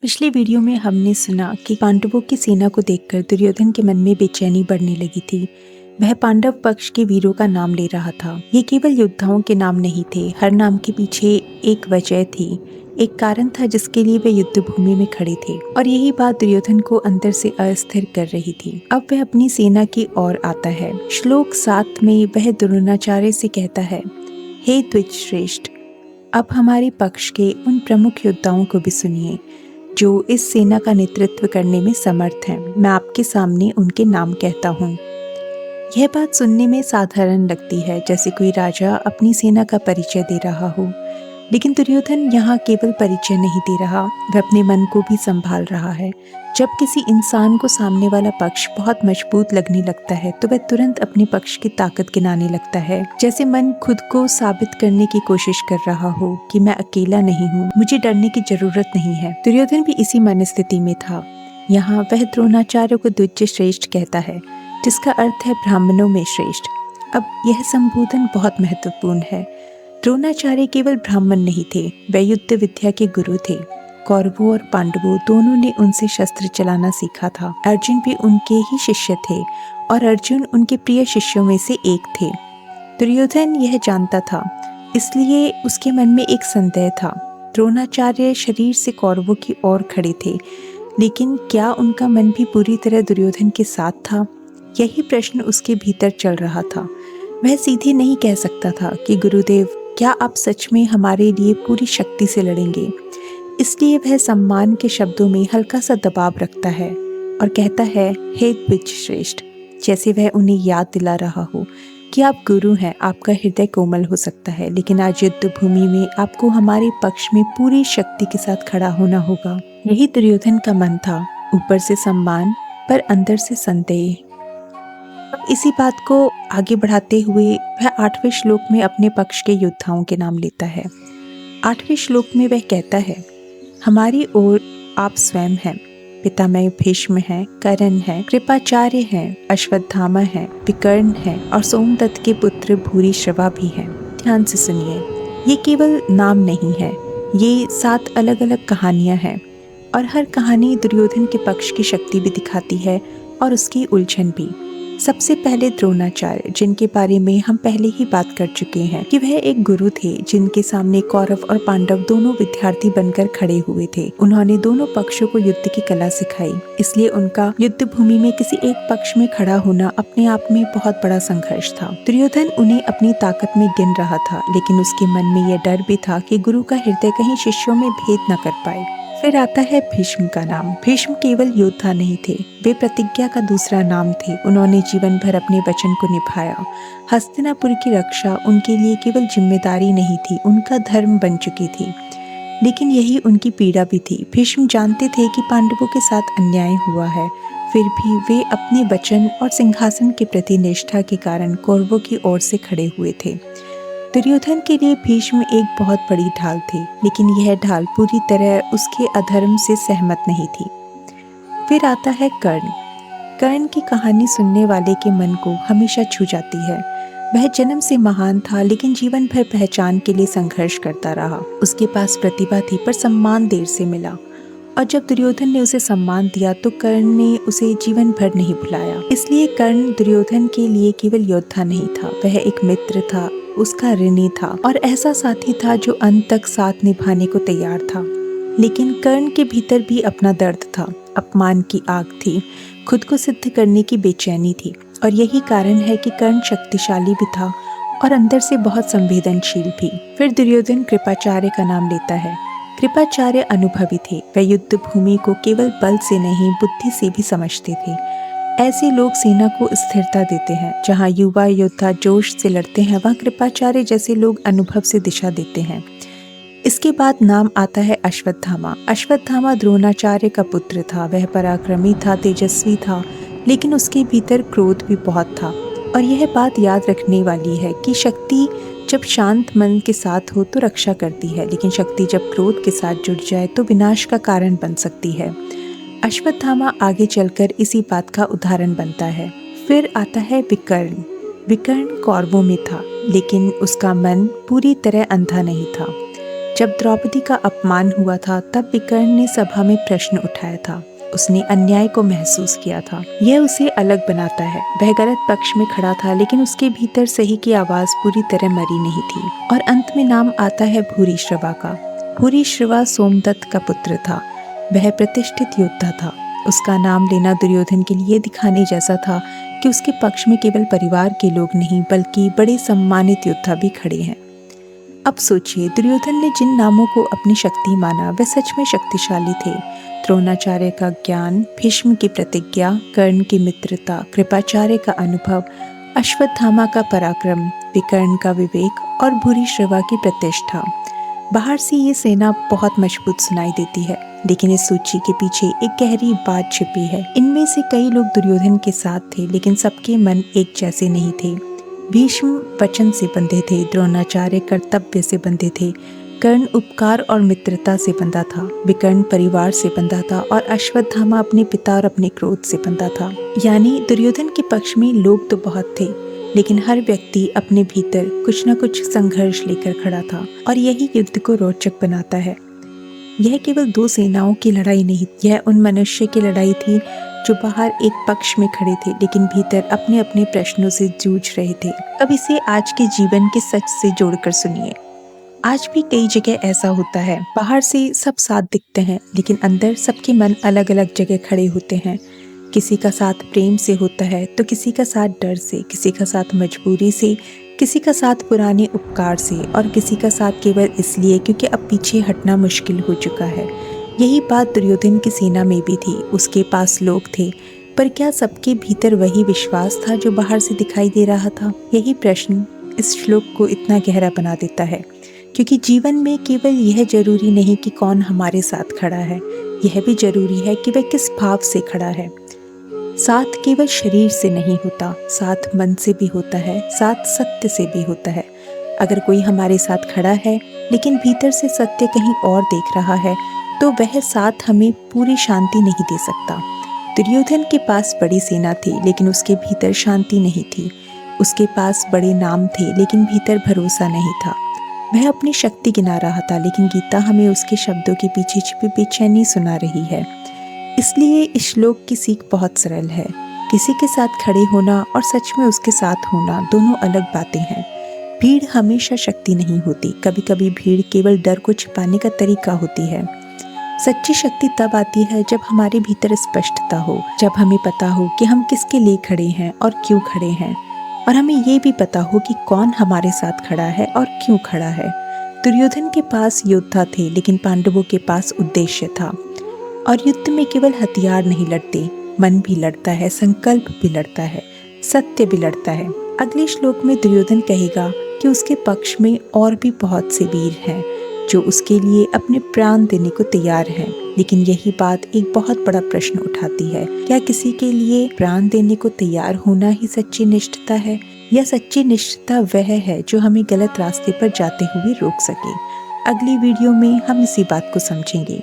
पिछले वीडियो में हमने सुना कि पांडवों की सेना को देखकर दुर्योधन के मन में बेचैनी बढ़ने लगी थी। वह पांडव पक्ष के वीरों का नाम ले रहा था। ये केवल योद्धाओं के नाम नहीं थे, हर नाम के पीछे एक वजह थी, एक कारण था जिसके लिए वे युद्ध भूमि में खड़े थे। और यही बात दुर्योधन को अंदर से अस्थिर कर रही थी। अब वह अपनी सेना की ओर आता है। श्लोक 7 में वह द्रोणाचार्य से कहता है, हे द्विज श्रेष्ठ, अब हमारे पक्ष के उन प्रमुख योद्धाओं को भी सुनिए जो इस सेना का नेतृत्व करने में समर्थ हैं। मैं आपके सामने उनके नाम कहता हूँ। यह बात सुनने में साधारण लगती है, जैसे कोई राजा अपनी सेना का परिचय दे रहा हो, लेकिन दुर्योधन यहाँ केवल परिचय नहीं दे रहा, वह अपने मन को भी संभाल रहा है। जब किसी इंसान को सामने वाला पक्ष बहुत मजबूत लगने लगता है तो वह तुरंत अपने पक्ष की ताकत गिनाने लगता है, जैसे मन खुद को साबित करने की कोशिश कर रहा हो कि मैं अकेला नहीं हूँ, मुझे डरने की जरूरत नहीं है। दुर्योधन भी इसी मनस्थिति में था। यहाँ वह द्रोणाचार्य को द्विज श्रेष्ठ कहता है, जिसका अर्थ है ब्राह्मणों में श्रेष्ठ। अब यह संबोधन बहुत महत्वपूर्ण है। द्रोणाचार्य केवल ब्राह्मण नहीं थे, वे युद्ध विद्या के गुरु थे। कौरवों और पांडवों दोनों ने उनसे शस्त्र चलाना सीखा था। अर्जुन भी उनके ही शिष्य थे और अर्जुन उनके प्रिय शिष्यों में से एक थे। दुर्योधन यह जानता था, इसलिए उसके मन में एक संदेह था। द्रोणाचार्य शरीर से कौरवों की ओर खड़े थे, लेकिन क्या उनका मन भी पूरी तरह दुर्योधन के साथ था? यही प्रश्न उसके भीतर चल रहा था। वह सीधे नहीं कह सकता था कि गुरुदेव, क्या आप सच में हमारे लिए पूरी शक्ति से लड़ेंगे? इसलिए वह सम्मान के शब्दों में हल्का सा दबाव रखता है और कहता है, हे द्विज श्रेष्ठ, जैसे वह उन्हें याद दिला रहा हो कि आप गुरु हैं, आपका हृदय कोमल हो सकता है, लेकिन आज युद्ध भूमि में आपको हमारे पक्ष में पूरी शक्ति के साथ खड़ा होना होगा। यही दुर्योधन का मन था, ऊपर से सम्मान पर अंदर से संदेह। अब इसी बात को आगे बढ़ाते हुए वह 8वें श्लोक में अपने पक्ष के योद्धाओं के नाम लेता है। 8वें श्लोक में वह कहता है, हमारी ओर आप स्वयं हैं, पितामह भीष्म हैं, कर्ण हैं, कृपाचार्य हैं, अश्वत्थामा हैं, विकर्ण हैं और सोमदत्त के पुत्र भूरिश्रवा भी हैं। ध्यान से सुनिए, ये केवल नाम नहीं है, ये 7 अलग अलग कहानियां हैं और हर कहानी दुर्योधन के पक्ष की शक्ति भी दिखाती है और उसकी उलझन भी। सबसे पहले द्रोणाचार्य, जिनके बारे में हम पहले ही बात कर चुके हैं कि वह एक गुरु थे जिनके सामने कौरव और पांडव दोनों विद्यार्थी बनकर खड़े हुए थे। उन्होंने दोनों पक्षों को युद्ध की कला सिखाई, इसलिए उनका युद्ध भूमि में किसी एक पक्ष में खड़ा होना अपने आप में बहुत बड़ा संघर्ष था। दुर्योधन उन्हें अपनी ताकत में गिन रहा था, लेकिन उसके मन में यह डर भी था कि गुरु का हृदय कहीं शिष्यों में भेद न कर पाए। फिर आता है भीष्म का नाम। भीष्म केवल योद्धा नहीं थे, वे प्रतिज्ञा का दूसरा नाम थे। उन्होंने जीवन भर अपने वचन को निभाया। हस्तिनापुर की रक्षा उनके लिए केवल जिम्मेदारी नहीं थी, उनका धर्म बन चुकी थी, लेकिन यही उनकी पीड़ा भी थी। भीष्म जानते थे कि पांडवों के साथ अन्याय हुआ है, फिर भी वे अपने वचन और सिंहासन के प्रति निष्ठा के कारण कौरवों की ओर से खड़े हुए थे। दुर्योधन के लिए भीष्म एक बहुत बड़ी ढाल थी, लेकिन यह ढाल पूरी तरह उसके अधर्म से सहमत नहीं थी। फिर आता है कर्ण। कर्ण की कहानी सुनने वाले के मन को हमेशा छू जाती है। वह जन्म से महान था, लेकिन जीवन भर पहचान के लिए संघर्ष करता रहा। उसके पास प्रतिभा थी, पर सम्मान देर से मिला, और जब दुर्योधन ने उसे सम्मान दिया तो कर्ण ने उसे जीवन भर नहीं भुलाया। इसलिए कर्ण दुर्योधन के लिए केवल योद्धा नहीं था, वह एक मित्र था, उसका ऋणी था और ऐसा साथी था जो अंत तक साथ निभाने को तैयार था। लेकिन कर्ण के भीतर भी अपना दर्द था, अपमान की आग थी, खुद को सिद्ध करने की बेचैनी थी, और यही कारण है कि कर्ण शक्तिशाली भी था और अंदर से बहुत संवेदनशील भी। फिर दुर्योधन कृपाचार्य का नाम लेता है। कृपाचार्य अनुभवी थे, वह युद्ध भूमि को केवल बल से नहीं, बुद्धि से भी समझते थे। ऐसे लोग सेना को स्थिरता देते हैं। जहाँ युवा योद्धा जोश से लड़ते हैं, वहाँ कृपाचार्य जैसे लोग अनुभव से दिशा देते हैं। इसके बाद नाम आता है अश्वत्थामा। अश्वत्थामा द्रोणाचार्य का पुत्र था। वह पराक्रमी था, तेजस्वी था, लेकिन उसके भीतर क्रोध भी बहुत था। और यह बात याद रखने वाली है कि शक्ति जब शांत मन के साथ हो तो रक्षा करती है, लेकिन शक्ति जब क्रोध के साथ जुड़ जाए तो विनाश का कारण बन सकती है। अश्वत्थामा आगे चलकर इसी बात का उदाहरण बनता है। फिर आता है विकर्ण। विकर्ण कौरवों में था, लेकिन उसका मन पूरी तरह अंधा नहीं था। जब द्रौपदी का अपमान हुआ था तब विकर्ण ने सभा में प्रश्न उठाया था। उसने अन्याय को महसूस किया था। यह उसे अलग बनाता है। वह गलत पक्ष में खड़ा था, लेकिन उसके भीतर सही की आवाज पूरी तरह मरी नहीं थी। और अंत में नाम आता है भूरिश्रवा का। भूरिश्रवा सोमदत्त का पुत्र था। वह प्रतिष्ठित योद्धा था। उसका नाम लेना दुर्योधन के लिए दिखाने जैसा था कि उसके पक्ष में केवल परिवार के लोग नहीं, बल्कि बड़े सम्मानित योद्धा भी खड़े हैं। अब सोचिए, दुर्योधन ने जिन नामों को अपनी शक्ति माना वे सच में शक्तिशाली थे। द्रोणाचार्य का ज्ञान, भीष्म की प्रतिज्ञा, कर्ण की मित्रता, कृपाचार्य का अनुभव, अश्वत्थामा का पराक्रम, विकर्ण का विवेक और भूरिश्रवा की प्रतिष्ठा। बाहर से ये सेना बहुत मजबूत सुनाई देती है, लेकिन इस सूची के पीछे एक गहरी बात छिपी है। इनमें से कई लोग दुर्योधन के साथ थे, लेकिन सबके मन एक जैसे नहीं थे। भीष्म वचन से बंधे थे, द्रोणाचार्य कर्तव्य से बंधे थे, कर्ण उपकार और मित्रता से बंधा था, विकर्ण परिवार से बंधा था और अश्वत्थामा अपने पिता और अपने क्रोध से बंधा था। यानी दुर्योधन के पक्ष में लोग तो बहुत थे, लेकिन हर व्यक्ति अपने भीतर कुछ न कुछ संघर्ष लेकर खड़ा था, और यही युद्ध को रोचक बनाता है। यह केवल दो सेनाओं की लड़ाई नहीं, यह उन मनुष्य की लड़ाई थी जो बाहर एक पक्ष में खड़े थे, लेकिन भीतर अपने अपने प्रश्नों से जूझ रहे थे। अब इसे आज के जीवन के सच से जोड़कर सुनिए। आज भी कई जगह ऐसा होता है, बाहर से सब साथ दिखते हैं, लेकिन अंदर सबके मन अलग अलग जगह खड़े होते हैं। किसी का साथ प्रेम से होता है, तो किसी का साथ डर से, किसी का साथ मजबूरी से, किसी का साथ पुराने उपकार से, और किसी का साथ केवल इसलिए क्योंकि अब पीछे हटना मुश्किल हो चुका है। यही बात दुर्योधन की सेना में भी थी। उसके पास लोग थे, पर क्या सबके भीतर वही विश्वास था जो बाहर से दिखाई दे रहा था? यही प्रश्न इस श्लोक को इतना गहरा बना देता है, क्योंकि जीवन में केवल यह जरूरी नहीं कि कौन हमारे साथ खड़ा है, यह भी जरूरी है कि वह किस भाव से खड़ा है। साथ केवल शरीर से नहीं होता, साथ मन से भी होता है, साथ सत्य से भी होता है। अगर कोई हमारे साथ खड़ा है लेकिन भीतर से सत्य कहीं और देख रहा है, तो वह साथ हमें पूरी शांति नहीं दे सकता। दुर्योधन के पास बड़ी सेना थी, लेकिन उसके भीतर शांति नहीं थी। उसके पास बड़े नाम थे, लेकिन भीतर भरोसा नहीं था। वह अपनी शक्ति गिना रहा था, लेकिन गीता हमें उसके शब्दों के पीछे छिपी बेचैनी सुना रही है। इसलिए इस श्लोक की सीख बहुत सरल है। किसी के साथ खड़े होना और सच में उसके साथ होना दोनों अलग बातें हैं। भीड़ हमेशा शक्ति नहीं होती, कभी कभी भीड़ केवल डर को छिपाने का तरीका होती है। सच्ची शक्ति तब आती है जब हमारे भीतर स्पष्टता हो, जब हमें पता हो कि हम किसके लिए खड़े हैं और क्यों खड़े हैं, और हमें ये भी पता हो कि कौन हमारे साथ खड़ा है और क्यों खड़ा है। दुर्योधन के पास योद्धा थे, लेकिन पांडवों के पास उद्देश्य था। और युद्ध में केवल हथियार नहीं लड़ते, मन भी लड़ता है, संकल्प भी लड़ता है, सत्य भी लड़ता है। अगले श्लोक में दुर्योधन कहेगा कि उसके पक्ष में और भी बहुत से वीर हैं जो उसके लिए अपने प्राण देने को तैयार हैं। लेकिन यही बात एक बहुत बड़ा प्रश्न उठाती है, क्या किसी के लिए प्राण देने को तैयार होना ही सच्ची निष्ठता है, या सच्ची निष्ठता वह है जो हमें गलत रास्ते पर जाते हुए रोक सके? अगली वीडियो में हम इसी बात को समझेंगे।